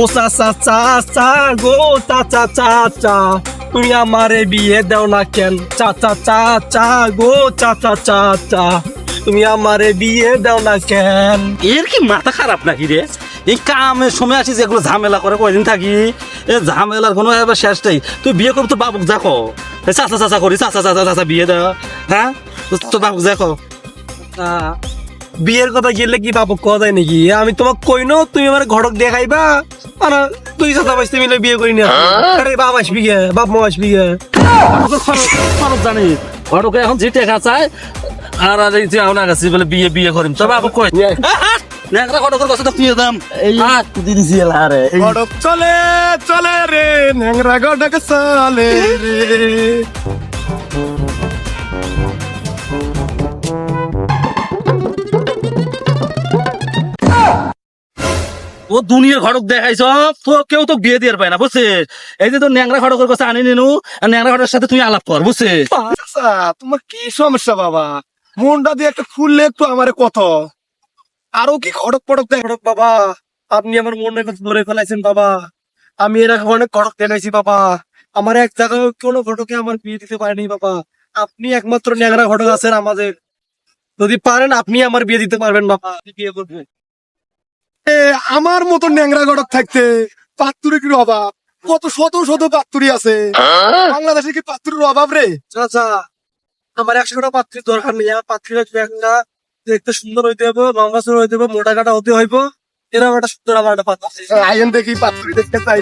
ও চাচা গো চাচা তুমি আমারে বিয়ে দাও না কেন? চাচা গো চাচা তুমি আমারে বিয়ে দাও না কেন? এর কি মাথা খারাপ নাকি রে? এই কামের সময় আছিস এগুলো ঝামেলা করে কয়দিন থাকি? এ ঝামেলার কোনো এবার শেষ নেই। তুই বিয়ে করবি তো বাবুক দেখো, চাচা করি চাচা বিয়ে দেওয়া। হ্যাঁ, তো বাবুক দেখো। বিয়ের কথা গেলে কি বাবু কথা নাকি? আমি তোমাকে কইনো তুমি আমার ঘটক দেখাইবা আর তুই চাচা বাইসতে মিলে বিয়ে করি না। আরে বাপ আসবি গে, বাপ মা আসবি গে। খরচ জানি ঘটকে এখন যে টাকা চায় আর আর এই যে আওনা গেছি বলে বিয়ে করিম তো বাবু কই নেকড়া ঘটকের কথা তো দিয়ে দাম এই দিন জিয়াল আরে ঘটক চলে রে, ন্যাংরা ঘটক চলে রে। ও দুনিয়ার ঘটক দেখাইছ তো কেউ তো বিয়ে দিয়ে পায় না বুঝছিস? এই যে তোর ন্যাংরা ঘটকের কাছে আনি নিনু আর ন্যাংরা ঘটকের সাথে তুই আলাপ কর বুঝছিস? আচ্ছা তোমার কি সমস্যা বাবা? মনটা দিয়ে একটা খুললে একটু আমারে কত আরো কি ঘটক পটক দেয়? ঘটক বাবা, আপনি আমার মনে ধরে ফেলাইছেন বাবা। আমি এর আগে অনেক ঘটক দেখাইছি বাবা, আমার এক জায়গায় কোনো ঘটকে আমার বিয়ে দিতে পারেনি বাবা। আপনি একমাত্র ন্যাংরা ঘটক আছেন আমাদের, যদি পারেন আপনি আমার বিয়ে দিতে পারবেন বাবা। বিয়ে করবেন আমার মতো ন্যাংরা ঘটক থাকতে পাত্তুরি কি অভাব? কত শত পাত্তুরি আছে বাংলাদেশে, কি পাত্তুরির অভাব রে? আচ্ছা আমার 100টা পাত্রীর দরকার নেই। আমার পাত্রীরা একটা দেখতে সুন্দর হইতে হবে, লম্বা চড়া হইতে হবে, মোটা কাটা হতে হইব, এরকম একটা সুন্দর আমার একটা পাত্র আইন দেখি পাত্রী দেখতে চাই।